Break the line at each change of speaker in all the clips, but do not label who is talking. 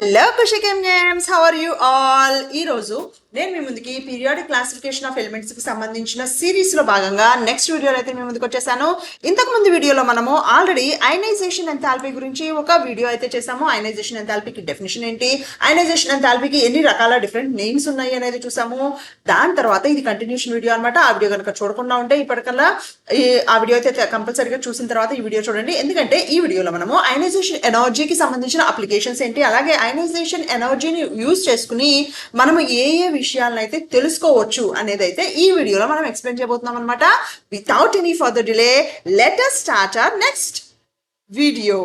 Hello కుషికేమ్ games, how are you all? ఈ రోజు నేను మీ ముందుకి పీరియాడిక్ క్లాసిఫికేషన్ ఆఫ్ ఎలిమెంట్స్ కి సంబంధించిన సిరీస్ లో భాగంగా నెక్స్ట్ వీడియోలో అయితే మీ ముందుకు వచ్చేసాను. ఇంతకు ముందు వీడియోలో మనము ఆల్రెడీ అయనైజేషన్ ఎంథాల్పీ గురించి ఒక వీడియో అయితే చేసాము. అయనైజేషన్ ఎంథాల్పీకి డెఫినేషన్ ఏంటి, అయనైజేషన్ ఎంథాల్పీకి ఎన్ని రకాల డిఫరెంట్ నేమ్స్ ఉన్నాయి అనేది చూసాము. దాని తర్వాత ఇది కంటిన్యూషన్ వీడియో అనమాట. ఆ వీడియో కనుక చూడకుండా ఉంటే ఇప్పటికల్లా ఆ వీడియో అయితే కంపల్సరీగా చూసిన తర్వాత ఈ వీడియో చూడండి. ఎందుకంటే ఈ వీడియోలో మనము అయనైజేషన్ ఎనర్జీకి సంబంధించిన అప్లికేషన్స్ ఏంటి, అలాగే అయనైజేషన్ ఎనర్జీని యూజ్ చేసుకుని మనము ఏ విషయాలను అయితే తెలుసుకోవచ్చు అనేది అయితే ఈ వీడియోలో మనం ఎక్స్ప్లెయిన్ చేయబోతున్నాం అనమాట. Without any further delay let us start our next video.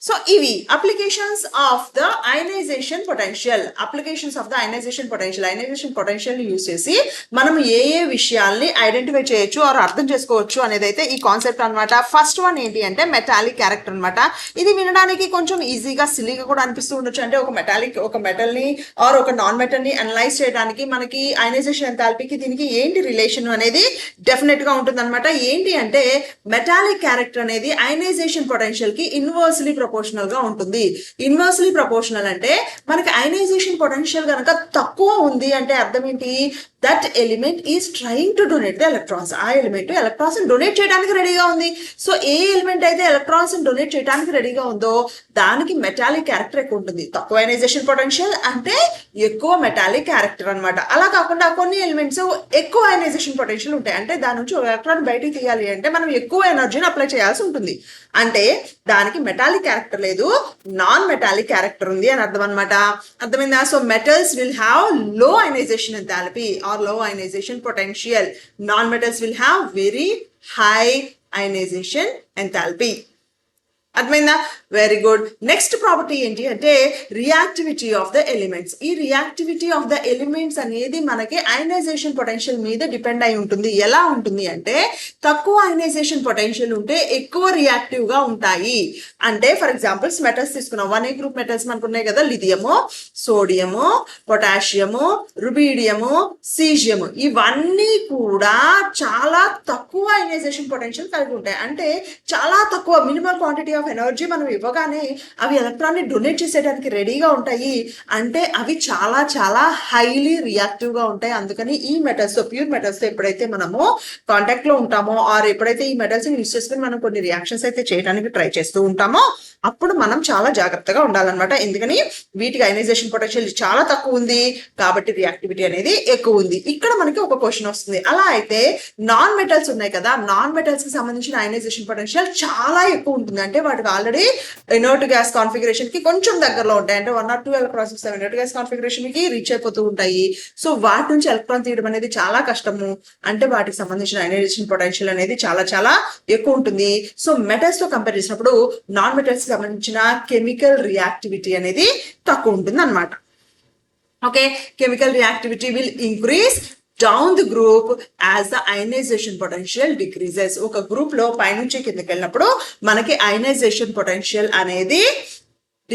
So ఇవి applications of the ionization potential. Ionization potential ని యూజ్ చేసి మనం ఏ విషయాల్ని ఐడెంటిఫై చేయొచ్చు ఆర్ అర్థం చేసుకోవచ్చు అనేది అయితే ఈ కాన్సెప్ట్ అనమాట. ఫస్ట్ వన్ ఏంటి అంటే మెటాలిక్ క్యారెక్టర్ అనమాట. ఇది వినడానికి కొంచెం ఈజీగా సిల్లీగా కూడా అనిపిస్తూ ఉండొచ్చు. అంటే ఒక మెటల్ ని ఆర్ ఒక నాన్ మెటల్ ని అనలైజ్ చేయడానికి మనకి అయనైజేషన్ ఎంథాల్పీకి దీనికి ఏంటి రిలేషన్ అనేది డెఫినెట్ గా ఉంటుంది అనమాట. ఏంటి అంటే మెటాలిక్ క్యారెక్టర్ అనేది అయనైజేషన్ పొటెన్షియల్ కి ఇన్వర్స్లీ ప్రపోర్షనల్ గా ఉంటుంది. ఇన్వర్స్లీ ప్రపోర్షనల్ అంటే మనకి అయనైజేషన్ పొటెన్షియల్ కనుక తక్కువ ఉంది అంటే అర్థం ఏంటి, that element is trying to donate the electrons. ఆ ఎలిమెంట్ ఎలక్ట్రాన్స్ డొనేట్ చేయడానికి రెడీగా ఉంది. సో ఏ ఎలిమెంట్ అయితే ఎలక్ట్రాన్స్ డొనేట్ చేయడానికి రెడీగా ఉందో దానికి మెటాలిక్ క్యారెక్టర్ ఎక్కువ ఉంటుంది. తక్కువ అయనైజేషన్ పొటెన్షియల్ అంటే ఎక్కువ మెటాలిక్ క్యారెక్టర్ అనమాట. అలా కాకుండా కొన్ని ఎలిమెంట్స్ ఎక్కువ అయనైజేషన్ పొటెన్షియల్ ఉంటాయి. అంటే దాని నుంచి ఒక ఎలక్ట్రాన్ బయటికి తీయాలి అంటే మనం ఎక్కువ ఎనర్జీని అప్లై చేయాల్సి ఉంటుంది. అంటే దానికి మెటాలిక్ క్యారెక్టర్ లేదు, నాన్ మెటాలిక్ క్యారెక్టర్ ఉంది అని అర్థం అనమాట. అర్థమైందా? So metals will have low ionisation enthalpy or low ionization potential. Non-metals will have very high ionization enthalpy. అర్థమైందా? Very good. నెక్స్ట్ ప్రాపర్టీ ఏంటి అంటే రియాక్టివిటీ ఆఫ్ ద ఎలిమెంట్స్. ఈ రియాక్టివిటీ ఆఫ్ ద ఎలిమెంట్స్ అనేది మనకి అయనైజేషన్ పొటెన్షియల్ మీద depend అయి ఉంటుంది. ఎలా ఉంటుంది అంటే తక్కువ అయనైజేషన్ పొటెన్షియల్ ఉంటే ఎక్కువ రియాక్టివ్ గా ఉంటాయి. అంటే ఫర్ ఎగ్జాంపుల్స్ మెటల్స్ తీసుకున్నాం. 1A గ్రూప్ మెటల్స్ మనకు ఉన్నాయి కదా, లిథియము, సోడియము, పొటాషియము, రుబీడియము, సీజియము. ఇవన్నీ కూడా చాలా తక్కువ అయనైజేషన్ పొటెన్షియల్ కలిగి ఉంటాయి. అంటే చాలా తక్కువ మినిమల్ క్వాంటిటీ ఆఫ్ ఎనర్జీ మనం ఇవ్వగానే అవి ఎలక్ట్రాన్ ని డొనేట్ చేసేయడానికి రెడీగా ఉంటాయి. అంటే అవి చాలా చాలా హైలీ రియాక్టివ్ గా ఉంటాయి. అందుకని ఈ మెటల్స్ తో, ప్యూర్ మెటల్స్ తో ఎప్పుడైతే మనము కాంటాక్ట్ లో ఉంటామో ఆర్ ఎప్పుడైతే ఈ మెటల్స్ ని యూజ్ చేసుకుని మనం కొన్ని రియాక్షన్స్ అయితే చేయడానికి ట్రై చేస్తూ ఉంటామో అప్పుడు మనం చాలా జాగ్రత్తగా ఉండాలన్నమాట. ఎందుకని వీటికి అయనైజేషన్ పొటెన్షియల్ చాలా తక్కువ ఉంది కాబట్టి రియాక్టివిటీ అనేది ఎక్కువ ఉంది. ఇక్కడ మనకి ఒక క్వశ్చన్ వస్తుంది, అలా అయితే నాన్ మెటల్స్ ఉన్నాయి కదా, నాన్ మెటల్స్ కి సంబంధించిన అయనైజేషన్ పొటెన్షియల్ చాలా ఎక్కువ ఉంటుంది. అంటే వాటికి ఆల్రెడీ ఇనర్ట్ గ్యాస్ కాన్ఫిగరేషన్ కి కొంచెం దగ్గరలో ఉంటాయి. అంటే 1 or 2 electrons inert gas configuration కి రీచ్ అయిపోతూ ఉంటాయి. సో వాటి నుంచి ఎలక్ట్రాన్ తీయడం అనేది చాలా కష్టము. అంటే వాటికి సంబంధించిన అయనైజేషన్ పొటెన్షియల్ అనేది చాలా చాలా ఎక్కువ ఉంటుంది. సో మెటల్స్ తో కంపేర్ చేసినప్పుడు నాన్ మెటల్స్ కి సంబంధించిన కెమికల్ రియాక్టివిటీ అనేది తక్కువ ఉంటుంది అనమాట. Okay, chemical reactivity will increase down the group as the ionization potential decreases. ఒక గ్రూప్ లో పైనుంచి కిందకి వెళ్ళినప్పుడు మనకి అయనైజేషన్ పొటెన్షియల్ అనేది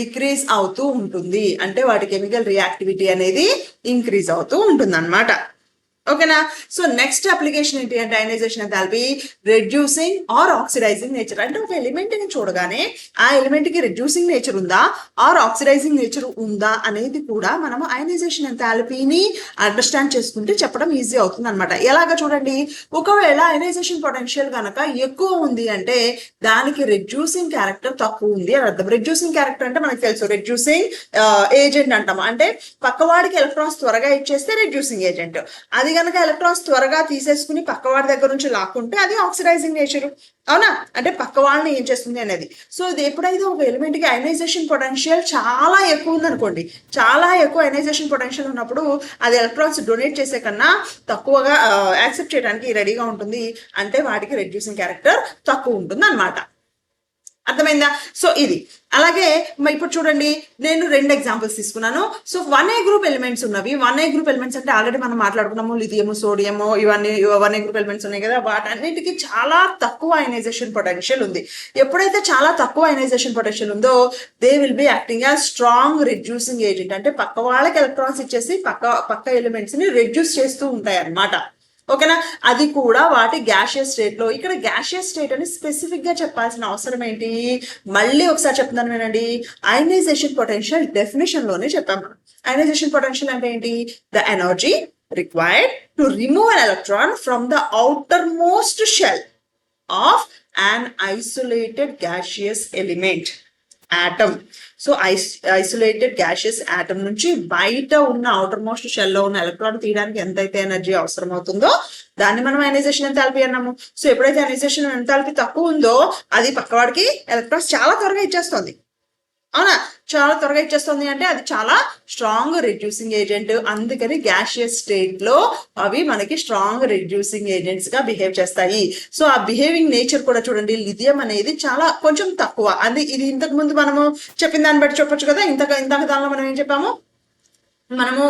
డిక్రీజ్ అవుతూ ఉంటుంది. అంటే వాటి కెమికల్ రియాక్టివిటీ అనేది ఇంక్రీజ్ అవుతూ ఉంటుంది అనమాట. ఓకేనా? సో నెక్స్ట్ అప్లికేషన్ ఏంటి అంటే ionization enthalpy reducing or oxidizing nature. అంటే ఒక ఎలిమెంట్ ని చూడగానే ఆ ఎలిమెంట్ కి రెడ్యూసింగ్ నేచర్ ఉందా ఆర్ ఆక్సిడైజింగ్ నేచర్ ఉందా అనేది కూడా మనము అయనైజేషన్ ఎంథాల్పీని అండర్స్టాండ్ చేసుకుంటే చెప్పడం ఈజీ అవుతుంది అనమాట. ఎలాగా చూడండి, ఒకవేళ అయనైజేషన్ పొటెన్షియల్ కనుక ఎక్కువ ఉంది అంటే దానికి రెడ్యూసింగ్ క్యారెక్టర్ తక్కువ ఉంది అని అర్థం. రెడ్యూసింగ్ క్యారెక్టర్ అంటే మనకు తెలుసు, రెడ్యూసింగ్ ఏజెంట్ అంటాం. అంటే పక్కవాడికి ఎలక్ట్రాన్స్ త్వరగా ఇచ్చేస్తే రెడ్యూసింగ్ ఏజెంట్. అది కనుక ఎలక్ట్రాన్స్ త్వరగా తీసేసుకుని పక్కవాడి దగ్గర నుంచి లాక్కుంటే అది ఆక్సిడైజింగ్ నేచర్. అవునా? అంటే పక్క వాళ్ళని ఏం చేస్తుంది అనేది. సో ఇది ఎప్పుడైతే ఒక ఎలిమెంట్ కి అయనైజేషన్ పొటెన్షియల్ చాలా ఎక్కువ ఉంది అనుకోండి, చాలా ఎక్కువ అయనైజేషన్ పొటెన్షియల్ ఉన్నప్పుడు అది ఎలక్ట్రాన్స్ డొనేట్ చేసే కన్నా తక్కువగా యాక్సెప్ట్ చేయడానికి రెడీగా ఉంటుంది. అంటే వాటికి రెడ్యూసింగ్ క్యారెక్టర్ తక్కువ ఉంటుంది అనమాట. అర్థమైందా? సో ఇది అలాగే ఇప్పుడు చూడండి, నేను 2 ఎగ్జాంపుల్స్ తీసుకున్నాను. సో 1A గ్రూప్ ఎలిమెంట్స్ ఉన్నవి. 1A గ్రూప్ ఎలిమెంట్స్ అంటే ఆల్రెడీ మనం మాట్లాడుకున్నాము, లిథియము, సోడియము, ఇవన్నీ 1A గ్రూప్ ఎలిమెంట్స్ ఉన్నాయి కదా, వాటన్నిటికీ చాలా తక్కువ అయనైజేషన్ పొటెన్షియల్ ఉంది. ఎప్పుడైతే చాలా తక్కువ అయనైజేషన్ పొటెన్షియల్ ఉందో they will be acting as strong reducing agent. అంటే పక్క వాళ్ళకి ఎలక్ట్రాన్స్ ఇచ్చేసి పక్క ఎలిమెంట్స్ ని రెడ్యూస్ చేస్తూ ఉంటాయి అన్నమాట. ఓకేనా, అది కూడా వాటి గ్యాషియస్ స్టేట్ లో. ఇక్కడ గ్యాషియస్ స్టేట్ అని స్పెసిఫిక్ గా చెప్పాల్సిన అవసరం ఏంటి, మళ్ళీ ఒకసారి చెప్తున్నాను వినండి. అయనైజేషన్ పొటెన్షియల్ డెఫినేషన్ లోనే చెప్పాము. అయనైజేషన్ పొటెన్షియల్ అంటే ఏంటి, the energy required to remove an electron from the outermost shell of an isolated gaseous element atom. So isolated gaseous atom నుంచి బయట ఉన్న అవుటర్ మోస్ట్ షెల్ లో ఉన్న ఎలక్ట్రాన్ తీయడానికి ఎంతైతే ఎనర్జీ అవసరం అవుతుందో దాన్ని మనం అయనైజేషన్ ఎంథాల్పీ అన్నాము. సో ఎప్పుడైతే అయనైజేషన్ ఎంథాల్పీ తక్కువ ఉందో అది పక్కవాడికి ఎలక్ట్రాన్స్ చాలా త్వరగా ఇచ్చేస్తుంది. అవునా, చాలా త్వరగా ఇచ్చేస్తుంది అంటే అది చాలా స్ట్రాంగ్ రిడ్యూసింగ్ ఏజెంట్. అందుకని గ్యాషియస్ స్టేట్ లో అవి మనకి స్ట్రాంగ్ రిడ్యూసింగ్ ఏజెంట్స్ గా బిహేవ్ చేస్తాయి. సో ఆ బిహేవింగ్ నేచర్ కూడా చూడండి, లిథియం అనేది చాలా కొంచెం తక్కువ. అది ఇది ఇంతకు ముందు మనము చెప్పిన దాన్ని బట్టి చెప్పొచ్చు కదా. ఇంతక దానిలో మనం ఏం చెప్పాము, మనము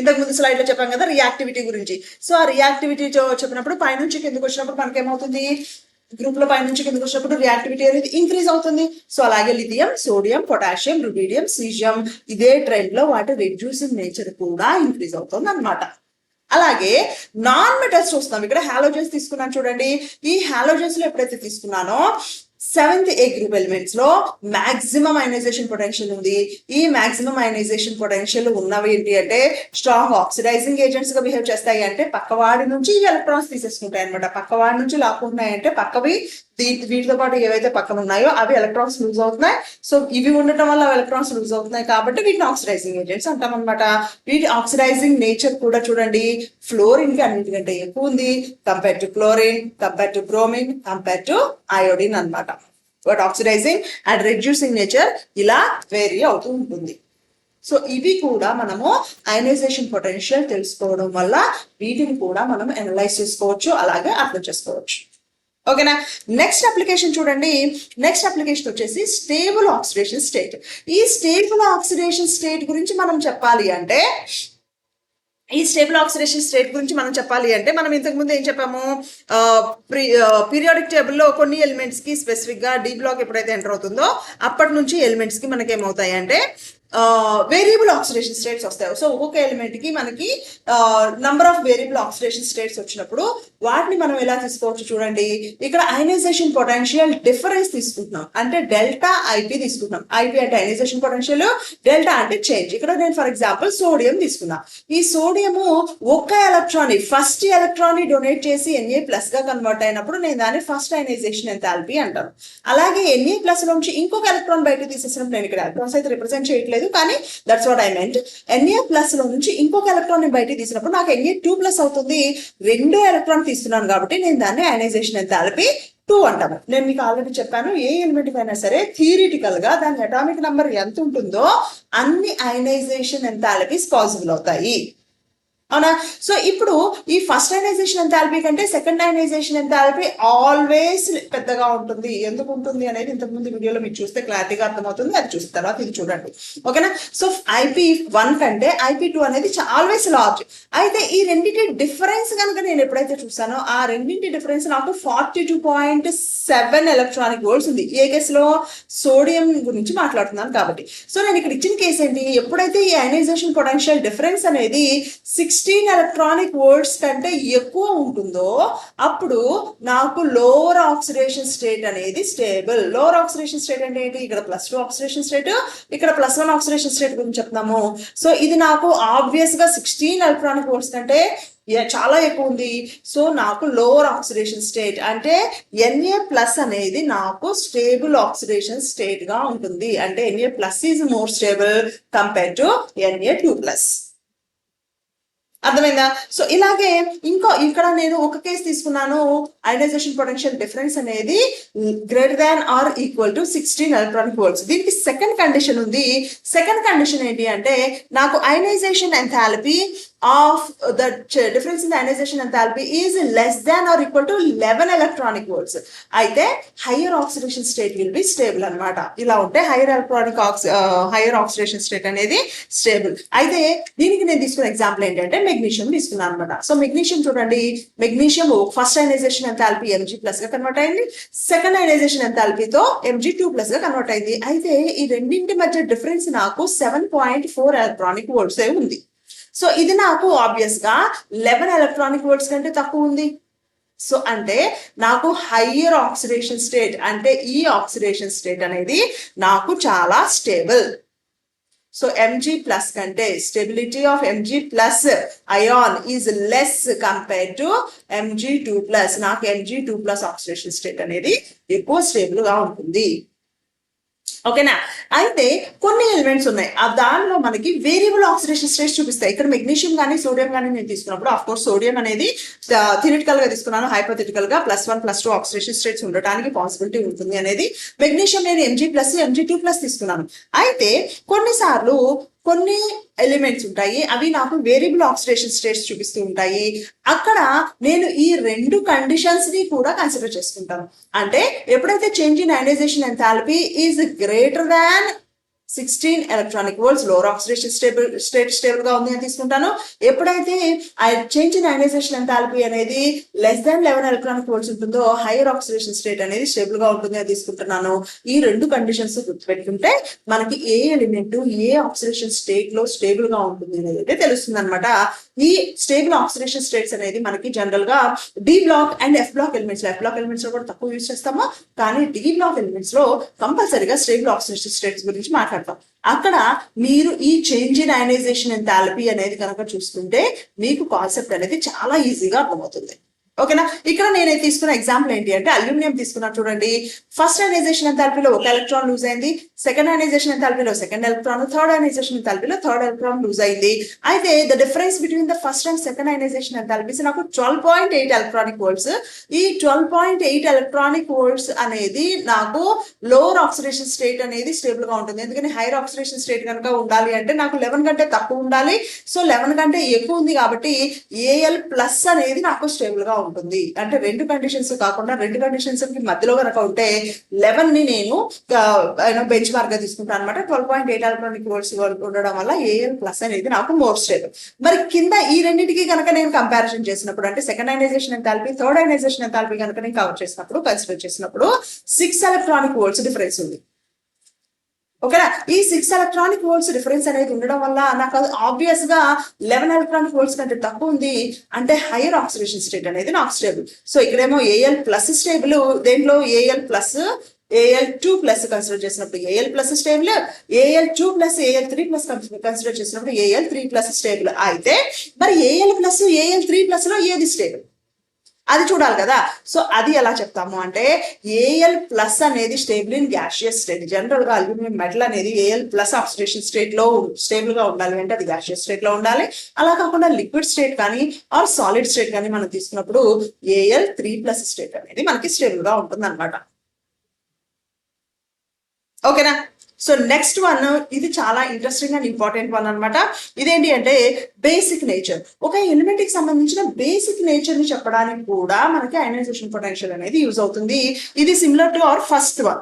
ఇంతకు ముందు స్లైడ్ లో చెప్పాం కదా రియాక్టివిటీ గురించి. సో ఆ రియాక్టివిటీ చెప్పినప్పుడు పైనుంచి కిందకు వచ్చినప్పుడు మనకి ఏమవుతుంది, గ్రూప్ లో పై నుంచి కిందకు వచ్చినప్పుడు రియాక్టివిటీ అనేది ఇంక్రీజ్ అవుతుంది. సో అలాగే lithium, sodium, potassium, rubidium, caesium ఇదే ట్రెండ్ లో వాటి రిడ్యూసింగ్ నేచర్ కూడా ఇంక్రీజ్ అవుతుంది అన్నమాట. అలాగే నాన్ మెటల్స్ చూస్తాం. ఇక్కడ హాలోజన్స్ తీసుకున్నాను చూడండి. ఈ హాలోజన్స్ లో ఎప్పుడైతే తీసుకున్నానో 7th A గ్రూప్ ఎలిమెంట్స్ లో మాక్సిమం అయనైజేషన్ పొటెన్షియల్ ఉంది. ఈ మాక్సిమం అయనైజేషన్ పొటెన్షియల్ ఉన్నవి ఏంటి అంటే స్ట్రాంగ్ ఆక్సిడైజింగ్ ఏజెంట్స్ గా బిహేవ్ చేస్తాయి. అంటే పక్కవాడి నుంచి ఎలక్ట్రాన్స్ తీసేసుకుంటాయి అనమాట. పక్కవాడి నుంచి లాక్కుంటున్నాయి అంటే పక్కవి వీటితో పాటు ఏవైతే పక్కన ఉన్నాయో అవి ఎలక్ట్రాన్స్ లూజ్ అవుతున్నాయి. సో ఇవి ఉండటం వల్ల ఎలక్ట్రాన్స్ లూజ్ అవుతున్నాయి కాబట్టి వీటిని ఆక్సిడైజింగ్ ఏజెంట్స్ అంటాం అనమాట. వీటి ఆక్సిడైజింగ్ నేచర్ కూడా చూడండి, ఫ్లోరిన్ కి అన్నిటికంటే ఎక్కువ ఉంది compare to chlorine, compare to bromine, compare to iodine అనమాట. But oxidizing and reducing nature ఇలా వేరీ అవుతూ ఉంటుంది. సో ఇవి కూడా మనము అయనైజేషన్ పొటెన్షియల్ తెలుసుకోవడం వల్ల వీటిని కూడా మనం అనలైజ్ చేసుకోవచ్చు, అలాగే అర్థం చేసుకోవచ్చు. ఓకేనా, నెక్స్ట్ అప్లికేషన్ చూడండి. నెక్స్ట్ అప్లికేషన్ వచ్చేసి స్టేబుల్ ఆక్సిడేషన్ స్టేట్. ఈ స్టేబుల్ ఆక్సిడేషన్ స్టేట్ గురించి మనం చెప్పాలి అంటే మనం ఇంతకు ముందు ఏం చెప్పాము, పీరియాడిక్ టేబుల్లో కొన్ని ఎలిమెంట్స్ కి స్పెసిఫిక్ గా డి బ్లాక్ ఎప్పుడైతే ఎంటర్ అవుతుందో అప్పటి నుంచి ఎలిమెంట్స్ కి మనకి ఏమవుతాయి అంటే వేరియబుల్ ఆక్సిడేషన్ స్టేట్స్ వస్తాయి. సో ఒక్కొక్క ఎలిమెంట్ కి మనకి number of variable oxidation states వచ్చినప్పుడు వాటిని మనం ఎలా తీసుకోవచ్చు చూడండి. ఇక్కడ అయనైజేషన్ పొటెన్షియల్ డిఫరెన్స్ తీసుకుంటున్నాం అంటే డెల్టా ఐపీ తీసుకుంటున్నాం. ఐపీ అంటే అయనైజేషన్ పొటెన్షియల్, డెల్టా అంటే చేంజ్. ఇక్కడ నేను ఫర్ ఎగ్జాంపుల్ సోడియం తీసుకున్నా. ఈ సోడియము ఒక్క ఎలక్ట్రాన్ ఫస్ట్ ఎలక్ట్రాన్ ని డొనేట్ చేసి Na+ గా కన్వర్ట్ అయినప్పుడు నేను దాన్ని ఫస్ట్ అయనైజేషన్ ఎంథాల్పీ అంటాను. అలాగే Na+ నుంచి ఇంకొక ఎలక్ట్రాన్ బయట తీసేసినప్పుడు నేను ఇక్కడ ఎలక్ట్రాన్స్ అయితే రిప్రజెంట్ చేయట్లేదు కానీ that's what I meant. Na+ లో నుంచి ఇంకొక ఎలక్ట్రాన్ ని బయట తీసినప్పుడు నాకు Na2+ అవుతుంది. రెండో ఎలక్ట్రాన్ తీస్తున్నాను కాబట్టి నేను దాన్ని అయనైజేషన్ ఎంథాల్పీ 2 అంటాము. నేను మీకు ఆల్రెడీ చెప్పాను, ఏ ఎలిమెంట్ అయినా సరే థియరిటికల్ గా దాని అటామిక్ నంబర్ ఎంత ఉంటుందో అన్ని అయనైజేషన్ ఎంథాల్పీస్ పాసిబుల్ అవుతాయి. అవునా, సో ఇప్పుడు ఈ ఫస్ట్ అయనైజేషన్ ఎంథాల్పీ కంటే సెకండ్ అయనైజేషన్ ఎంథాల్పీ ఆల్వేస్ పెద్దగా ఉంటుంది. ఎందుకు ఉంటుంది అనేది ఇంతకు ముందు వీడియోలో మీరు చూస్తే క్లారిటీగా అర్థమవుతుంది. అది చూసిన తర్వాత ఇది చూడండి. ఓకేనా, సో IP1 కంటే IP2 అనేది ఆల్వేస్ లార్జ్. అయితే ఈ రెండింటి డిఫరెన్స్ కనుక నేను ఎప్పుడైతే చూసానో ఆ రెండింటి డిఫరెన్స్ నాకు 42.7 ఎలక్ట్రానిక్ వోల్ట్స్ ఉంది. ఏ కేసులో, సోడియం గురించి మాట్లాడుతున్నాను కాబట్టి. సో నేను ఇక్కడ ఇచ్చిన కేసు ఏంటి, ఎప్పుడైతే ఈ అయనైజేషన్ పొటెన్షియల్ డిఫరెన్స్ అనేది 16 ఎలక్ట్రానిక్ వోల్ట్స్ కంటే ఎక్కువ ఉంటుందో అప్పుడు నాకు లోవర్ ఆక్సిడేషన్ స్టేట్ అనేది స్టేబుల్. లోవర్ ఆక్సిడేషన్ స్టేట్ అంటే ఏంటి, ఇక్కడ +2 ఆక్సిడేషన్ స్టేట్, ఇక్కడ +1 ఆక్సిడేషన్ స్టేట్ గురించి చెప్తున్నాము. సో ఇది నాకు ఆబ్వియస్ గా 16 ఎలక్ట్రానిక్ వోల్ట్స్ కంటే చాలా ఎక్కువ ఉంది. సో నాకు లోవర్ ఆక్సిడేషన్ స్టేట్ అంటే Na+ అనేది నాకు స్టేబుల్ ఆక్సిడేషన్ స్టేట్ గా ఉంటుంది. అంటే Na+ is more stable compare to Na2+. అర్థమైందా? సో ఇలాగే ఇక్కడ నేను ఒక కేసు తీసుకున్నాను, అయనైజేషన్ పొటెన్షియల్ డిఫరెన్స్ అనేది > 16 ఎలక్ట్రానిక్ వోల్ట్స్. దీనికి సెకండ్ కండిషన్ ఉంది. సెకండ్ కండిషన్ ఏంటి అంటే నాకు ionization enthalpy of the difference in ionization enthalpy is < 11 electronic volts. అయితే higher oxidation state will be stable అనమాట. ఇలా ఉంటే హయ్యర్ ఆక్సిడేషన్ స్టేట్ అనేది స్టేబుల్. అయితే దీనికి నేను తీసుకున్న ఎగ్జాంపుల్ ఏంటంటే మెగ్నీషియం తీసుకున్నాను అనమాట. సో మెగ్నీషియం చూడండి, magnesium first ionization enthalpy Mg+ గా కన్వర్ట్ అయింది. సెకండ్ అయనైజేషన్ ఎంథాల్పీతో Mg2+ గా కన్వర్ట్ అయింది. అయితే ఈ రెండింటి మధ్య డిఫరెన్స్ నాకు 7.4 ఎలక్ట్రానిక్ వోల్ట్స్ ఉంది. సో ఇది నాకు ఆబ్వియస్ గా 11 ఎలక్ట్రానిక్ వోల్ట్స్ కంటే తక్కువ ఉంది. సో అంటే నాకు హయ్యర్ ఆక్సిడేషన్ స్టేట్, అంటే ఈ ఆక్సిడేషన్ స్టేట్ అనేది నాకు చాలా స్టేబుల్. సో Mg ప్లస్ కంటే stability of Mg plus ion is less compare to Mg2+. నాకు Mg2+ ఆక్సిడేషన్ స్టేట్ అనేది ఎక్కువ స్టేబుల్ గా ఉంటుంది. ఓకేనా? అయితే కొన్ని ఎలిమెంట్స్ ఉన్నాయి, ఆ దానిలో మనకి వేరియబుల్ ఆక్సిడేషన్ స్టేట్స్ చూపిస్తాయి. ఇక్కడ మెగ్నీషియం కానీ సోడియం కానీ నేను తీసుకున్నప్పుడు ఆఫ్ కోర్స్ సోడియం అనేది థియరిటికల్ గా తీసుకున్నాను, హైపోథెటికల్ గా +1 +2 ఆక్సిడేషన్ స్టేట్స్ ఉండటానికి పాసిబిలిటీ ఉంటుంది అనేది. మెగ్నీషియం నేను Mg+, Mg2+ తీసుకున్నాను. అయితే కొన్నిసార్లు కొన్ని ఎలిమెంట్స్ ఉంటాయి, అవి నాకు వేరియబుల్ ఆక్సిడేషన్ స్టేట్స్ చూపిస్తూ ఉంటాయి. అక్కడ నేను ఈ రెండు కండిషన్స్ ని కూడా కన్సిడర్ చేసుకుంటాను. అంటే ఎప్పుడైతే change in ionization enthalpy is greater than 16 electronic volts, lower oxidation stable గా ఉంది అని తీసుకుంటాను. ఎప్పుడైతే చేంజ్ ఇన్ అయనైజేషన్ ఎంథాల్పీ అనేది లెస్ దాన్ 11 ఎలక్ట్రానిక్ వోల్ట్స్ ఉంటుందో హైయర్ ఆక్సిడేషన్ స్టేట్ అనేది స్టేబుల్ గా ఉంటుంది అని తీసుకుంటున్నాను. ఈ రెండు కండిషన్స్ గుర్తుపెట్టుకుంటే మనకి ఏ ఎలిమెంట్ ఏ ఆక్సిడేషన్ స్టేట్ లో స్టేబుల్ గా ఉంటుంది అనేది అయితే తెలుస్తుంది అనమాట. ఈ స్టేబుల్ ఆక్సిడేషన్ స్టేట్స్ అనేది మనకి జనరల్ గా D block and F block elements లో కూడా తక్కువ యూజ్ చేస్తాము, కానీ డి బ్లాక్ ఎలిమెంట్స్ లో కంపల్సరీగా స్టేబుల్ ఆక్సిడేషన్ స్టేట్స్ గురించి మాట్లాడతాం. అక్కడ మీరు ఈ చేంజ్ ఇన్ అయనైజేషన్ ఎంథాల్పీ అనేది కనుక చూస్తుంటే మీకు కాన్సెప్ట్ అనేది చాలా ఈజీగా అర్థమవుతుంది. ఓకేనా? ఇక్కడ నేను తీసుకున్న ఎగ్జాంపుల్ ఏంటి అంటే అల్యూమినియం తీసుకున్నాను చూడండి. ఫస్ట్ అయనైజేషన్ ఎంథాల్పీలో ఒక ఎలక్ట్రాన్ లూజ్ అయింది, సెకండ్ అయనైజేషన్ ఎంథాల్పీలో సెకండ్ ఎలక్ట్రాన్, థర్డ్ అయనైజేషన్ ఎంథాల్పీలో థర్డ్ ఎలక్ట్రాన్ లూజ్ అయింది. అయితే the difference between the first and second ionization enthalpies నాకు 12.8 ఎలక్ట్రానిక్ వోల్ట్స్. ఈ 12.8 ఎలక్ట్రానిక్ వోల్ట్స్ అనేది నాకు లోవర్ ఆక్సిడేషన్ స్టేట్ అనేది స్టేబుల్ గా ఉంటుంది. ఎందుకని హైయర్ ఆక్సిడేషన్ స్టేట్ కనుక ఉండాలి అంటే నాకు 11 కంటే తక్కువ ఉండాలి. సో 11 కంటే ఎక్కువ ఉంది కాబట్టి Al+ అనేది నాకు స్టేబుల్ గా ఉంటుంది. అంటే రెండు కండిషన్స్ కాకుండా రెండు కండిషన్స్ కి మధ్యలో కనుక ఉంటే 11 ని నేను బెంచ్ మార్క్ గా తీసుకుంటాను అనమాట. 12.8 ఎలక్ట్రానిక్ వోల్ట్స్ ఉండడం వల్ల Al+ అనేది నాకు మోర్ స్టేబుల్. మరి కింద ఈ రెండింటికి కనుక నేను కంపారిజన్ చేసినప్పుడు అంటే second ionisation enthalpy third ionisation enthalpy కనుక నేను కన్సిడర్ చేసినప్పుడు 6 ఎలక్ట్రానిక్ వోల్ట్స్ డిఫరెన్స్ ఉంది. ఓకేనా? ఈ 6 ఎలక్ట్రానిక్ వోల్ట్స్ డిఫరెన్స్ అనేది ఉండడం వల్ల నాకు ఆబ్వియస్ గా 11 ఎలక్ట్రానిక్ వోల్ట్స్ కంటే తక్కువ ఉంది, అంటే హైయర్ ఆక్సిడేషన్ స్టేట్ అనేది నాకు స్టేబుల్. సో ఇక్కడేమో Al+ స్టేబుల్, దేంట్లో Al+, Al2+ కన్సిడర్ చేసినప్పుడు Al+ stable, Al2+ Al3+ consider చేసినప్పుడు Al3+ స్టేబుల్. అయితే మరి Al+, Al3+ లో ఏది స్టేబుల్ అది చూడాలి కదా. సో అది ఎలా చెప్తాము అంటే Al+ అనేది stable in gaseous state. General గా అల్యూమినియం మెటల్ అనేది Al+ ఆక్సిడేషన్ స్టేట్ లో స్టేబుల్ గా ఉండాలి అంటే అది గ్యాషియస్ స్టేట్ లో ఉండాలి. అలా కాకుండా లిక్విడ్ స్టేట్ కానీ ఆర్ సాలిడ్ స్టేట్ కానీ మనం తీసుకున్నప్పుడు Al3+ స్టేట్ అనేది మనకి స్టేబుల్ గా ఉంటుంది అనమాట. ఓకేనా? సో నెక్స్ట్ వన్, ఇది చాలా ఇంట్రెస్టింగ్ అండ్ ఇంపార్టెంట్ వన్ అనమాట. ఇదేంటి అంటే బేసిక్ నేచర్. ఒక ఎలిమెంట్ కి సంబంధించిన బేసిక్ నేచర్ ని చెప్పడానికి కూడా మనకి అయనైజేషన్ పొటెన్షియల్ అనేది యూజ్ అవుతుంది. ఇది similar to our first one.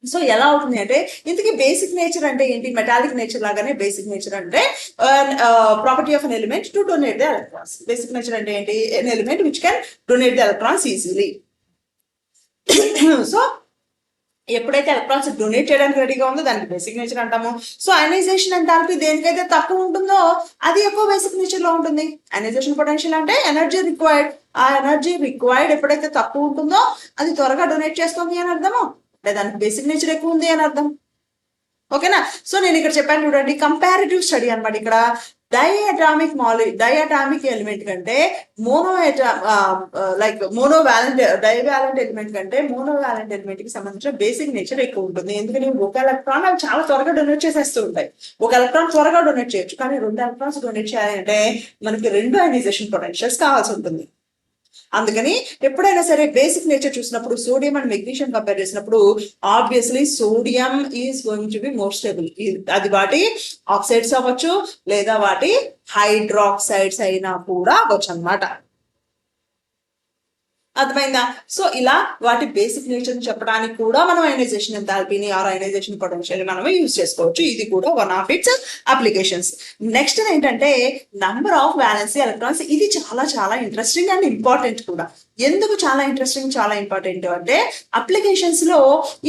So ఎలా అవుతుంది అంటే ఇంతకీ బేసిక్ నేచర్ అంటే ఏంటి? మెటాలిక్ నేచర్ లాగానే బేసిక్ నేచర్ అంటే property of an element to donate the electrons. Basic nature అంటే ఏంటి? An element which can donate the electrons easily. So ఎప్పుడైతే ఎలక్ట్రాన్స్ డొనేట్ చేయడానికి రెడీగా ఉందో దానికి బేసిక్ నేచర్ అంటాము. సో అయనైజేషన్ ఎంథాల్పీ దేనికైతే తక్కువ ఉంటుందో అది ఎక్కువ బేసిక్ నేచర్ లో ఉంటుంది. అయనైజేషన్ పొటెన్షియల్ అంటే ఎనర్జీ రిక్వైర్డ్. ఆ ఎనర్జీ రిక్వైర్డ్ ఎప్పుడైతే తక్కువ ఉంటుందో అది త్వరగా డొనేట్ చేస్తుంది అని అర్థము, అంటే దానికి బేసిక్ నేచర్ ఎక్కువ ఉంది అని అర్థం. ఓకేనా? సో నేను ఇక్కడ చెప్పాను చూడండి, కంపారిటివ్ స్టడీ అనమాట. ఇక్కడ డైఅటామిక్ ఎలిమెంట్ కంటే డైవాలెంట్ ఎలిమెంట్ కంటే మోనోవాలెంట్ ఎలిమెంట్ కి సంబంధించిన బేసిక్ నేచర్ ఎక్కువ ఉంటుంది. ఎందుకని ఒక ఎలక్ట్రాన్ అవి చాలా త్వరగా డొనేట్ చేసేస్తూ ఉంటాయి. ఒక ఎలక్ట్రాన్ త్వరగా డొనేట్ చేయొచ్చు, కానీ 2 ఎలక్ట్రాన్స్ డొనేట్ చేయాలంటే మనకి 2 అయనైజేషన్ పొటెన్షియల్స్ కావాల్సి ఉంటుంది. అందుకని ఎప్పుడైనా సరే బేసిక్ నేచర్ చూసినప్పుడు సోడియం అండ్ మెగ్నీషియం కంపేర్ చేసినప్పుడు obviously sodium is going to be more stable. అది వాటి ఆక్సైడ్స్ అవ్వచ్చు లేదా వాటి హైడ్రాక్సైడ్స్ అయినా కూడా అవ్వచ్చు అనమాట. అర్థమైందా? సో ఇలా వాటి బేసిక్ నేచర్ చెప్పడానికి కూడా మనం అయనైజేషన్ ఎంథాల్పీని ఆర్ అయనైజేషన్ పొటెన్షియల్ మనం యూజ్ చేసుకోవచ్చు. ఇది కూడా one of its applications. Next ఏంటంటే నంబర్ ఆఫ్ వాలెన్సీ ఎలక్ట్రాన్స్. ఇది చాలా చాలా ఇంట్రెస్టింగ్ అండ్ ఇంపార్టెంట్ కూడా. ఎందుకు చాలా ఇంట్రెస్టింగ్, చాలా ఇంపార్టెంట్ అంటే అప్లికేషన్స్ లో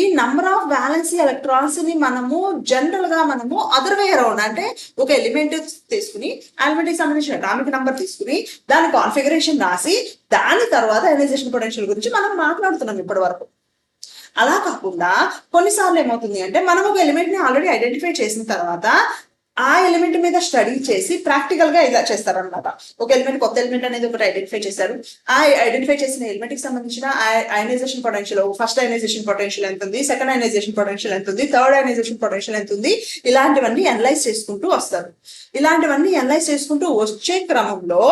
ఈ నంబర్ ఆఫ్ వ్యాలెన్సీ ఎలక్ట్రాన్స్ ని మనము జనరల్ గా మనము అదర్ వే అరౌండ్, అంటే ఒక ఎలిమెంట్ తీసుకుని ఎలిమెంట్ కి సంబంధించిన అటామిక్ నంబర్ తీసుకుని దాని కాన్ఫిగరేషన్ రాసి దాని తర్వాత అయనైజేషన్ పొటెన్షియల్ గురించి మనం మాట్లాడుతున్నాం ఇప్పటి వరకు. అలా కాకుండా కొన్నిసార్లు ఏమవుతుంది అంటే మనం ఒక ఎలిమెంట్ ని ఆల్రెడీ ఐడెంటిఫై చేసిన తర్వాత ఆ ఎలిమెంట్ మీద స్టడీ చేసి ప్రాక్టికల్ గా ఇలా చేస్తారనమాట. ఒక ఎలిమెంట్, కొత్త ఎలిమెంట్ అనేది ఒకటి ఐడెంటిఫై చేశారు. ఆ ఐడెంటిఫై చేసిన ఎలిమెంట్ కి సంబంధించిన ionization potential, first ionisation potential ఎంత ఉంది, సెకండ్ అయనైజేషన్ పొటెన్షియల్ ఎంత ఉంది, థర్డ్ అయనైజేషన్ పొటెన్షియల్ ఎంత ఉంది, ఇలాంటివన్నీ అనలైజ్ చేసుకుంటూ వస్తారు. ఇలాంటివన్నీ అనలైజ్ చేసుకుంటూ వచ్చే క్రమంలో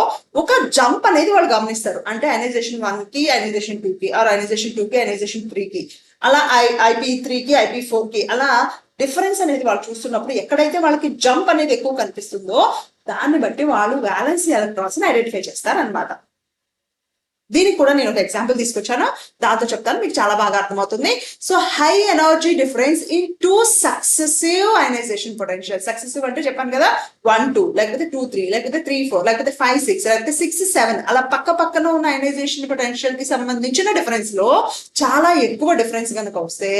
ఒక జంప్ అనేది వాళ్ళు గమనిస్తారు. అంటే అయనైజేషన్ 1 కి అయనైజేషన్ 2 కి, ఆర్ అయనైజేషన్ 2 కి అయనైజేషన్ 3 కి, అలా IP3 కి IP4 కి అలా డిఫరెన్స్ అనేది వాళ్ళు చూస్తున్నప్పుడు ఎక్కడైతే వాళ్ళకి జంప్ అనేది ఎక్కువ కనిపిస్తుందో దాన్ని బట్టి వాళ్ళు వ్యాలెన్సీ ఎలక్ట్రాన్స్ ని ఐడెంటిఫై చేస్తారనమాట. దీనికి కూడా నేను ఒక ఎగ్జాంపుల్ తీసుకొచ్చాను, దాంతో చెప్తాను, మీకు చాలా బాగా అర్థమవుతుంది. So high energy difference in 2 successive ionisation potential. Successive అంటే చెప్పాను కదా, 1 2, లేకపోతే 2 3, లేకపోతే 3 4, లేకపోతే 5 6, లేకపోతే 6 7, అలా పక్క పక్కన ఉన్న అయనైజేషన్ పొటెన్షియల్ కి సంబంధించిన డిఫరెన్స్ లో చాలా ఎక్కువ డిఫరెన్స్ కనుక వస్తే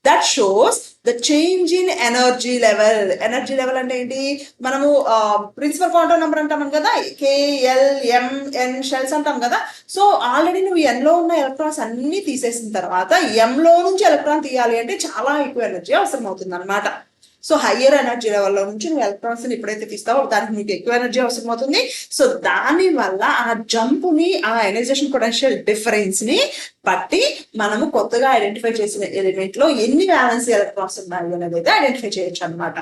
that shows the change in energy level. Energy level అంటే ఏంటి, మనము ప్రిన్సిపల్ క్వాంటమ్ నెంబర్ అంటాం కదా, KLMN షెల్స్ అంటాం కదా. సో ఆల్రెడీ నువ్వు N లో ఉన్న ఎలక్ట్రాన్స్ అన్ని తీసేసిన తర్వాత M లో నుంచి ఎలక్ట్రాన్ తీయాలి అంటే చాలా ఎక్కువ ఎనర్జీ అవసరం అవుతుంది అనమాట. సో హయ్యర్ ఎనర్జీ లెవెల్లో నుంచి నువ్వు ఎలక్ట్రాన్స్ ని ఎప్పుడైతే తీస్తావో దానికి నీకు ఎక్కువ ఎనర్జీ అవసరం అవుతుంది. సో దాని వల్ల ఆ జంప్ ని, ఆ అయనైజేషన్ పొటెన్షియల్ డిఫరెన్స్ ని బట్టి మనము కొత్తగా ఐడెంటిఫై చేసిన ఎలిమెంట్ లో ఎన్ని వ్యాలెన్సీ ఎలక్ట్రాన్స్ ఉన్నాయి అనేది అయితే ఐడెంటిఫై చేయొచ్చు అనమాట.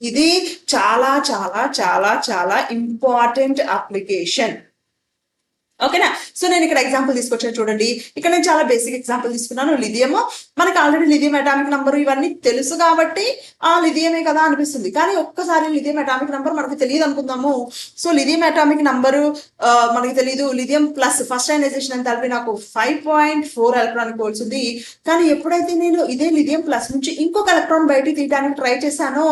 ఇది చాలా చాలా చాలా చాలా ఇంపార్టెంట్ అప్లికేషన్. ఓకేనా. సో నేను ఇక్కడ ఎగ్జాంపుల్ తీసుకొచ్చాను చూడండి. ఇక్కడ నేను చాలా బేసిక్ ఎగ్జాంపుల్ తీసుకున్నాను. లిథియం, మనకి ఆల్రెడీ లిథియం అటామిక్ నంబర్ ఇవన్నీ తెలుసు కాబట్టి ఆ లిథియమే కదా అనిపిస్తుంది. కానీ ఒక్కసారి లిథియం అటామిక్ నంబర్ మనకు తెలియదు అనుకుందాము. సో లిథియం అటామిక్ నంబరు మనకి తెలియదు. లిథియం ప్లస్ ఫస్ట్ అయనైజేషన్ ఎంత కలిపి నాకు 5.4 ఎలక్ట్రానిక్ వోల్ట్స్ ఉంది. కానీ ఎప్పుడైతే నేను ఇదే లిథియం ప్లస్ నుంచి ఇంకొక ఎలక్ట్రాన్ బయటికి తీయడానికి ట్రై చేశానో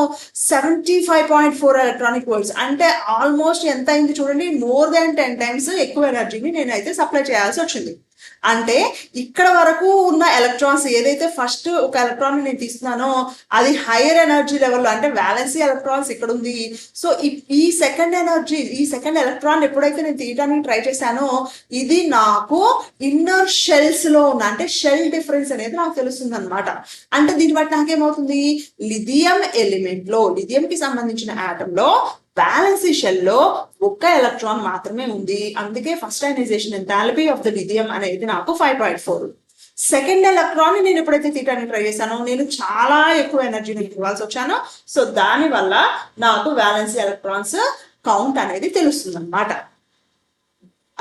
75.4 ఎలక్ట్రానిక్ వోల్ట్స్, అంటే ఆల్మోస్ట్ ఎంత అయింది చూడండి, మోర్ దాన్ 10 టైమ్స్ ఎక్కువ ఎనర్జీ నేనైతే సప్లై చేయాల్సి వచ్చింది. అంటే ఇక్కడ వరకు ఉన్న ఎలక్ట్రాన్స్ ఏదైతే ఫస్ట్ ఒక ఎలక్ట్రాన్ నేను తీస్తున్నానో అది హైయర్ ఎనర్జీ లెవెల్లో, అంటే వ్యాలెన్సీ ఎలక్ట్రాన్స్ ఇక్కడ ఉంది. సో ఈ సెకండ్ ఎలక్ట్రాన్ ఎప్పుడైతే నేను తీయడానికి ట్రై చేశానో ఇది నాకు ఇన్నర్ షెల్స్ లో ఉన్న, అంటే షెల్ డిఫరెన్స్ అనేది నాకు తెలుస్తుంది అనమాట. అంటే దీన్ని బట్టి నాకేమవుతుంది, లిథియం ఎలిమెంట్ లో, లిథియం కి సంబంధించిన ఆటమ్ లో వ్యాలెన్సీ షెల్ లో ఒక్క ఎలక్ట్రాన్ మాత్రమే ఉంది. అందుకే first ionization enthalpy of the lithium అనేది నాకు 5.4. సెకండ్ ఎలక్ట్రాన్ నేను ఎప్పుడైతే తీయడానికి ట్రై చేశానో నేను చాలా ఎక్కువ ఎనర్జీని ఇవ్వాల్సి వచ్చాను. సో దాని వల్ల నాకు వ్యాలెన్సీ ఎలక్ట్రాన్స్ కౌంట్ అనేది తెలుస్తుంది అనమాట.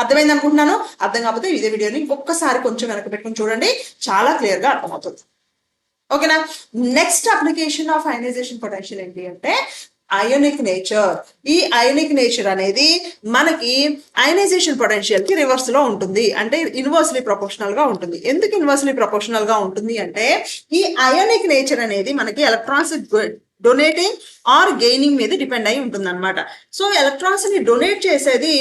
అర్థమైంది అనుకుంటున్నాను. అర్థం కాకపోతే ఇదే వీడియోని ఇంకొకసారి కొంచెం వెనక పెట్టుకుని చూడండి, చాలా క్లియర్ గా అర్థమవుతుంది. ఓకేనా. Next application of ionisation potential ఏంటి అంటే అయోనిక్ నేచర్. ఈ అయోనిక్ నేచర్ అనేది మనకి అయనైజేషన్ పొటెన్షియల్ కి రివర్స్ లో ఉంటుంది, అంటే ఇన్వర్స్లీ ప్రపోర్షనల్ గా ఉంటుంది. ఎందుకు ఇన్వర్స్లీ ప్రపోర్షనల్ గా ఉంటుంది అంటే ఈ అయోనిక్ నేచర్ అనేది మనకి ఎలక్ట్రాన్స్ డొనేటింగ్ ఆర్ గెయినింగ్ మీద డిపెండ్ అయి ఉంటుంది అనమాట. సో ఎలక్ట్రాన్స్ ని డొనేట్ చేసేది,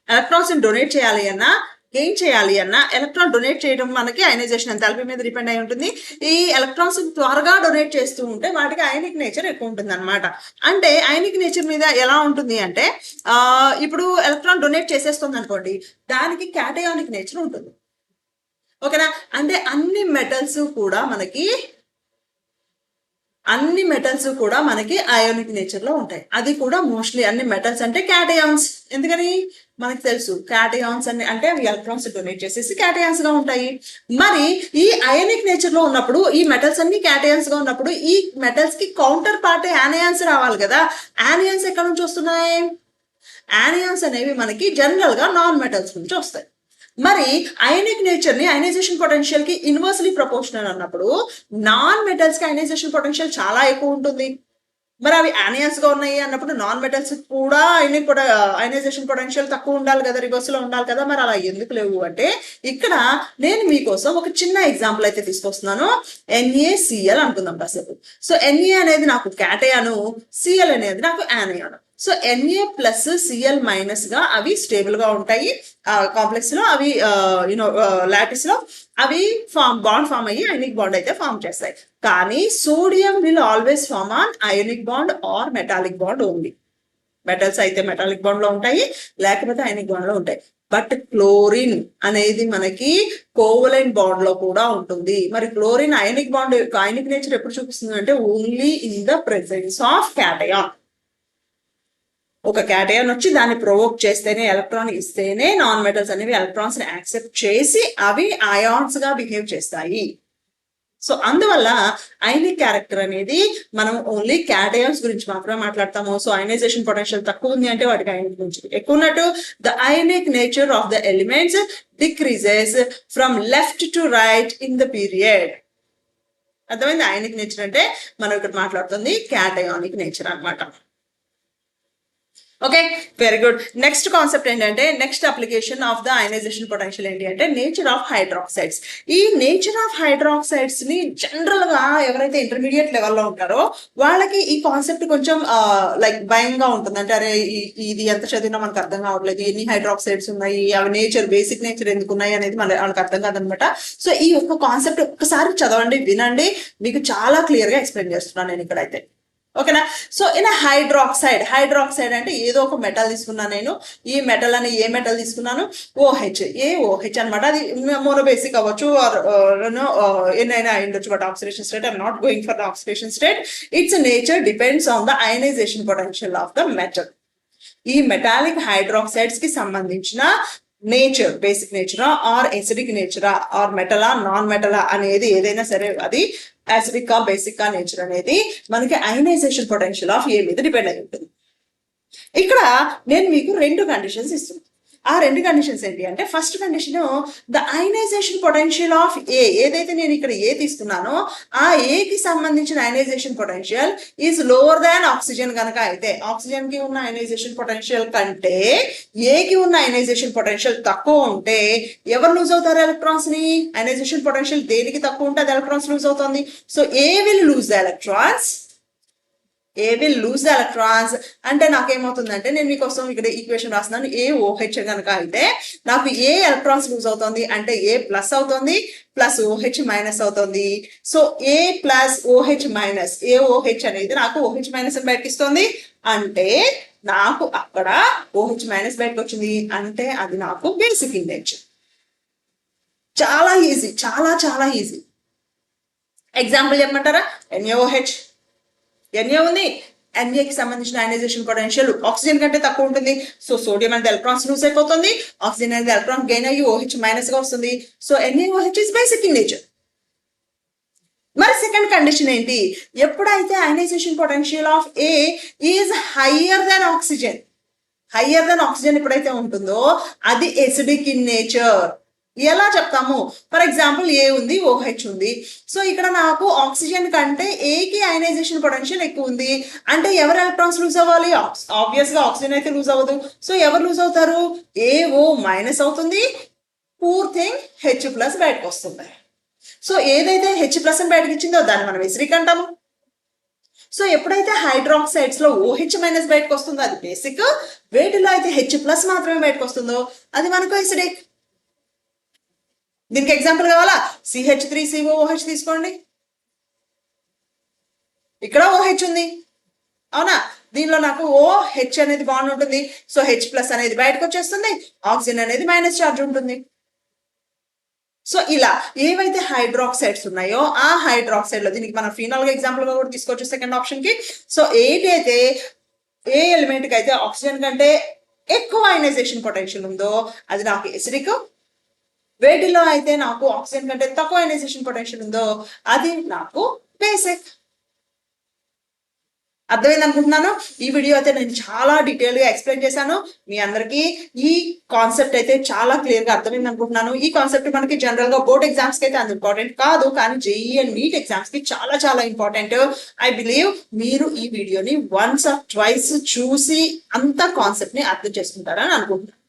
ఎలక్ట్రాన్స్ ని డొనేట్ చేయాలి అన్నా గెయిన్ చేయాలి అన్న ఎలక్ట్రాన్ డొనేట్ చేయడం మనకి అయనైజేషన్ ఎంథాల్పీ మీద డిపెండ్ అయి ఉంటుంది. ఈ ఎలక్ట్రాన్స్ త్వరగా డొనేట్ చేస్తూ ఉంటే వాటికి అయనిక్ నేచర్ ఎక్కువ ఉంటుంది అనమాట. అంటే అయనిక్ నేచర్ మీద ఎలా ఉంటుంది అంటే ఇప్పుడు ఎలక్ట్రాన్ డొనేట్ చేసేస్తుంది అనుకోండి, దానికి క్యాటయానిక్ నేచర్ ఉంటుంది. ఓకేనా. అంటే అన్ని మెటల్స్ కూడా మనకి అయోనిక్ నేచర్ లో ఉంటాయి. అది కూడా మోస్ట్లీ అన్ని మెటల్స్ అంటే క్యాటయాన్స్. ఎందుకని మనకు తెలుసు, క్యాటయాన్స్ అంటే ఎలక్ట్రాన్స్ డొనేట్ చేసేసి క్యాటయాన్స్ గా ఉంటాయి. మరి ఈ అయోనిక్ నేచర్ లో ఉన్నప్పుడు ఈ మెటల్స్ అన్ని క్యాటయాన్స్ గా ఉన్నప్పుడు ఈ మెటల్స్ కి కౌంటర్ పార్ట్ యానియాన్స్ రావాలి కదా. యానియాన్స్ ఎక్కడ నుంచి వస్తున్నాయి? యానియాన్స్ అనేవి మనకి జనరల్ గా నాన్ మెటల్స్ నుంచి వస్తాయి. మరి అయోనిక్ నేచర్ ని అయనైజేషన్ పొటెన్షియల్ కి ఇన్వర్స్లీ ప్రపోర్షనల్ అన్నప్పుడు నాన్ మెటల్స్ కి అయనైజేషన్ పొటెన్షియల్ చాలా ఎక్కువ ఉంటుంది. మరి అవి యానియాన్స్ గా ఉన్నాయి అన్నప్పుడు నాన్ మెటల్స్ కూడా అయనైజేషన్ పొటెన్షియల్ తక్కువ ఉండాలి కదా, రివర్స్ లో ఉండాలి కదా. మరి అలా ఎందుకు లేవు అంటే ఇక్కడ నేను మీకోసం ఒక చిన్న ఎగ్జాంపుల్ అయితే తీసుకొస్తున్నాను. NaCl అనుకుందాం కాసేపు. సో Na అనేది నాకు క్యాటయాను, Cl అనేది నాకు anion. So Na plus Cl minus గా అవి స్టేబుల్ గా ఉంటాయి కాంప్లెక్స్ లో, అవి లాటిస్ లో అవి బాండ్ ఫామ్ అయ్యి అయనిక్ బాండ్ అయితే ఫామ్ చేస్తాయి. కానీ sodium will always form an ionic bond or metallic bond only. Metals అయితే మెటాలిక్ బాండ్ లో ఉంటాయి, లేకపోతే అయనిక్ బాండ్ లో ఉంటాయి. బట్ క్లోరిన్ అనేది మనకి కోవలెంట్ బాండ్ లో కూడా ఉంటుంది. మరి chlorine ionic bond ionic nature ఎప్పుడు చూపిస్తుంది అంటే only in the presence of cation. ఒక క్యాటయాన్ వచ్చి దాన్ని ప్రొవోక్ చేస్తేనే, ఎలక్ట్రాన్ ఇస్తేనే నాన్ మెటల్స్ అనేవి ఎలక్ట్రాన్స్ ని యాక్సెప్ట్ చేసి అవి అయాన్స్ గా బిహేవ్ చేస్తాయి. సో అందువల్ల అయనిక్ క్యారెక్టర్ అనేది మనం ఓన్లీ క్యాటయాన్స్ గురించి మాత్రమే మాట్లాడతాము. సో అయనైజేషన్ పొటెన్షియల్ తక్కువ ఉంది అంటే వాటికి అయనిక్ గురించి ఎక్కువ ఉన్నట్టు. The ionic nature of the elements decreases from left to right in the period. అర్థమైంది? అయనిక్ నేచర్ అంటే మనం ఇక్కడ మాట్లాడుతుంది క్యాటయానిక్ నేచర్ అన్నమాట. Okay, very good. Next concept ఏంటంటే, next application of the ionization potential ఏంటి అంటే నేచర్ ఆఫ్ హైడ్రాక్సైడ్స్. ఈ నేచర్ ఆఫ్ హైడ్రాక్సైడ్స్ ని జనరల్ గా ఎవరైతే ఇంటర్మీడియట్ లెవెల్లో ఉంటారో వాళ్ళకి ఈ కాన్సెప్ట్ కొంచెం లైక్ భయంగా ఉంటుంది. అంటే అరే ఇది ఎంత చదివినా మనకు అర్థం కావట్లేదు, ఎన్ని హైడ్రాక్సైడ్స్ ఉన్నాయి, అవి నేచర్ బేసిక్ నేచర్ ఎందుకు ఉన్నాయి అనేది వాళ్ళకి అర్థం కాదనమాట. సో ఈ ఒక్క కాన్సెప్ట్ ఒక్కసారి చదవండి, వినండి, మీకు చాలా క్లియర్ గా ఎక్స్ప్లెయిన్ చేస్తున్నాను నేను ఇక్కడైతే. ఓకేనా? సో ఇన్ హైడ్రాక్సైడ్ అంటే ఏదో ఒక మెటల్ తీసుకున్నాను నేను. ఈ మెటల్ అని ఏ మెటల్ తీసుకున్నాను? OH అనమాట. అది మోనోబేసిక్ అవ్వచ్చు, ఎన్నైనా అయ్యుండొచ్చు. But oxidation state, I'm not going for the oxidation state. Its nature depends on the ionization potential of the metal. ఈ మెటాలిక్ హైడ్రాక్సైడ్స్ కి సంబంధించిన నేచర్, బేసిక్ నేచరా ఆర్ ఎసిడిక్ నేచరా ఆర్ మెటలా నాన్ మెటలా అనేది ఏదైనా సరే అది యాసిడిక్ కా బేసిక్ కా నేచర్ అనేది మనకి అయనైజేషన్ పొటెన్షియల్ ఆఫ్ ఏ మీద డిపెండ్ అయి ఉంటుంది. ఇక్కడ నేను మీకు 2 కండిషన్స్ ఇస్తున్నాను. ఆ 2 కండిషన్స్ ఏంటి అంటే, first condition the ionization potential of A. ఏదైతే నేను ఇక్కడ ఏ తీసుకున్నానో ఆ ఏ కి సంబంధించిన ionization potential is lower than oxygen కనుక అయితే, ఆక్సిజన్ కి ఉన్న అయనైజేషన్ పొటెన్షియల్ కంటే ఏ కి ఉన్న అయనైజేషన్ పొటెన్షియల్ తక్కువ ఉంటే ఎవరు లూజ్ అవుతారు ఎలక్ట్రాన్స్ ని? అయనైజేషన్ పొటెన్షియల్ దేనికి తక్కువ ఉంటే అది ఎలక్ట్రాన్స్ లూజ్ అవుతుంది. So A will lose the electrons, A will lose the electrons. అంటే నాకేమవుతుందంటే, నేను మీకోసం ఇక్కడ ఈక్వేషన్ రాస్తున్నాను. AOH కనుక అయితే నాకు ఏ ఎలక్ట్రాన్స్ లూజ్ అవుతుంది అంటే ఏ ప్లస్ అవుతుంది, ప్లస్ OH మైనస్ అవుతుంది. సో ఏ ప్లస్ OH మైనస్ AOH అనేది నాకు OH మైనస్ అని బయటకి ఇస్తుంది. అంటే నాకు అక్కడ OH మైనస్ బయటకు వచ్చింది అంటే అది నాకు బేసిక్ ఇన్ నేచర్. చాలా ఈజీ, చాలా చాలా ఈజీ. ఎగ్జాంపుల్ చెప్పమంటారా? NaOH. Na ఉంది, Na కి సంబంధించిన అయనైజేషన్ పొటెన్షియల్ ఆక్సిజన్ కంటే తక్కువ ఉంటుంది. సో సోడియం అనేది ఎలక్ట్రాన్స్ లూజ్ అయిపోతుంది, ఆక్సిజన్ అనేది ఎలక్ట్రాన్ గెయిన్ అయ్యి OH మైనస్ గా వస్తుంది. So NaOH is basic in nature. మరి సెకండ్ కండిషన్ ఏంటి? ఎప్పుడైతే ionisation potential of A is higher than oxygen, ఎప్పుడైతే ఉంటుందో అది ఎసిడిక్ ఇన్ నేచర్. ఎలా చెప్తాము? ఫర్ ఎగ్జాంపుల్ ఏ ఉంది, OH ఉంది. సో ఇక్కడ నాకు ఆక్సిజన్ కంటే ఏకి అయనైజేషన్ పొటెన్షియల్ ఎక్కువ ఉంది అంటే ఎవరు ఎలక్ట్రాన్స్ లూజ్ అవ్వాలి? ఆబ్వియస్ గా ఆక్సిజన్ అయితే లూజ్ అవ్వదు. సో ఎవరు లూజ్ అవుతారు? AO మైనస్ అవుతుంది, పూర్ థింగ్ H ప్లస్ బయటకు వస్తుంది. సో ఏదైతే H ప్లస్ అని బయటకు ఇచ్చిందో దాన్ని మనం ఎసిడిక్ అంటాము. సో ఎప్పుడైతే హైడ్రాక్సైడ్స్ లో OH మైనస్ బయటకు వస్తుందో అది బేసిక్, వేటిలో అయితే H ప్లస్ మాత్రమే బయటకు వస్తుందో అది మనకు ఎసిడిక్. దీనికి ఎగ్జాంపుల్ కావాలా? CH3COOH తీసుకోండి. ఇక్కడ OH ఉంది, అవునా? దీనిలో నాకు OH అనేది బాండ్ ఉంటుంది. సో H ప్లస్ అనేది బయటకు వచ్చేస్తుంది, ఆక్సిజన్ అనేది మైనస్ చార్జ్ ఉంటుంది. సో ఇలా ఏవైతే హైడ్రాక్సైడ్స్ ఉన్నాయో ఆ హైడ్రాక్సైడ్ లో దీనికి మనం ఫినాల్ గా ఎగ్జాంపుల్ గా కూడా తీసుకోవచ్చు సెకండ్ ఆప్షన్ కి. సో ఏదైతే ఏ ఎలిమెంట్ కి అయితే ఆక్సిజన్ కంటే ఎక్కువ అయనైజేషన్ పొటెన్షియల్ ఉందో అది నాకు ఎసిడిక్, వేటిలో అయితే నాకు ఆక్సిజన్ కంటే తక్కువ అయనైజేషన్ పొటెన్షియల్ ఉందో అది నాకు బేసిక్. అర్థమైంది అనుకుంటున్నాను. ఈ వీడియో అయితే నేను చాలా డీటెయిల్ గా ఎక్స్ప్లెయిన్ చేశాను. మీ అందరికి ఈ కాన్సెప్ట్ అయితే చాలా క్లియర్ గా అర్థమైంది అనుకుంటున్నాను. ఈ కాన్సెప్ట్ మనకి జనరల్ గా బోర్డ్ ఎగ్జామ్స్ కి అయితే అంత ఇంపార్టెంట్ కాదు, కానీ JEE అండ్ NEET ఎగ్జామ్స్ కి చాలా చాలా ఇంపార్టెంట్. ఐ బిలీవ్ మీరు ఈ వీడియోని వన్స్ ఆర్ ట్వైస్ చూసి అంత కాన్సెప్ట్ ని అర్థం చేసుకుంటారని అనుకుంటున్నాను.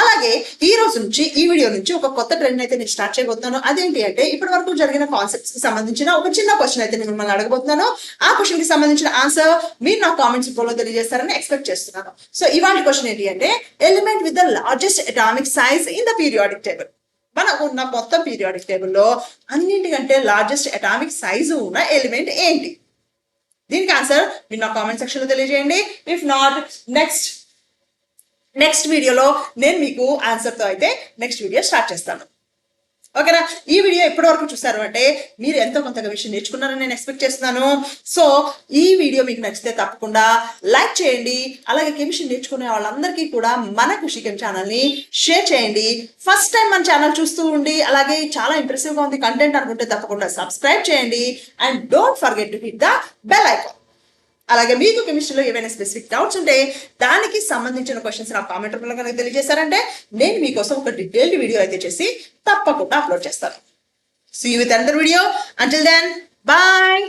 అలాగే ఈ రోజు నుంచి ఈ వీడియో నుంచి ఒక కొత్త ట్రెండ్ అయితే నేను స్టార్ట్ చేయబోతున్నాను. అదేంటి అంటే ఇప్పటి వరకు జరిగిన కాన్సెప్ట్స్ కి సంబంధించిన ఒక చిన్న క్వశ్చన్ అయితే నేను మిమ్మల్ని అడగబోతున్నాను. ఆ క్వశ్చన్ కి సంబంధించిన ఆన్సర్ మీరు నా కామెంట్స్ రూపంలో తెలియజేస్తారని ఎక్స్పెక్ట్ చేస్తున్నాను. సో ఇవాళ క్వశ్చన్ ఏంటి అంటే element with the largest atomic size in the periodic table. మనకు ఉన్న మొత్తం పీరియాడిక్ టేబుల్లో అన్నింటికంటే లార్జెస్ట్ అటామిక్ సైజు ఉన్న ఎలిమెంట్ ఏంటి? దీనికి ఆన్సర్ మీరు నా కామెంట్ సెక్షన్ లో తెలియజేయండి. ఇఫ్ నాట్ నెక్స్ట్ వీడియోలో నేను మీకు ఆన్సర్ తో అయితే నెక్స్ట్ వీడియో స్టార్ట్ చేస్తాను. ఓకేనా? ఈ వీడియో ఎప్పటి వరకు చూసారు అంటే మీరు ఎంతో కొంతగా విషయం నేర్చుకున్నారని నేను ఎక్స్పెక్ట్ చేస్తున్నాను. సో ఈ వీడియో మీకు నచ్చితే తప్పకుండా లైక్ చేయండి. అలాగే కెమిస్ట్రీ నేర్చుకునే వాళ్ళందరికీ కూడా మన ఖుషి కెమ్ ఛానల్ ని షేర్ చేయండి. ఫస్ట్ టైం మన ఛానల్ చూస్తూ ఉండి అలాగే చాలా ఇంప్రెసివ్ గా ఉంది కంటెంట్ అనుకుంటే తప్పకుండా సబ్స్క్రైబ్ చేయండి. And don't forget to hit the bell icon. అలాగే మీకు కెమిస్ట్రీలో ఏమైనా స్పెసిఫిక్ డౌట్స్ ఉంటే దానికి సంబంధించిన క్వశ్చన్స్ నా కామెంట్ రూపంలో కనుక తెలియజేశారంటే నేను మీకోసం ఒక డీటెయిల్డ్ వీడియో అయితే చేసి తప్పకుండా అప్లోడ్ చేస్తాను. See you with another video. Until then, bye.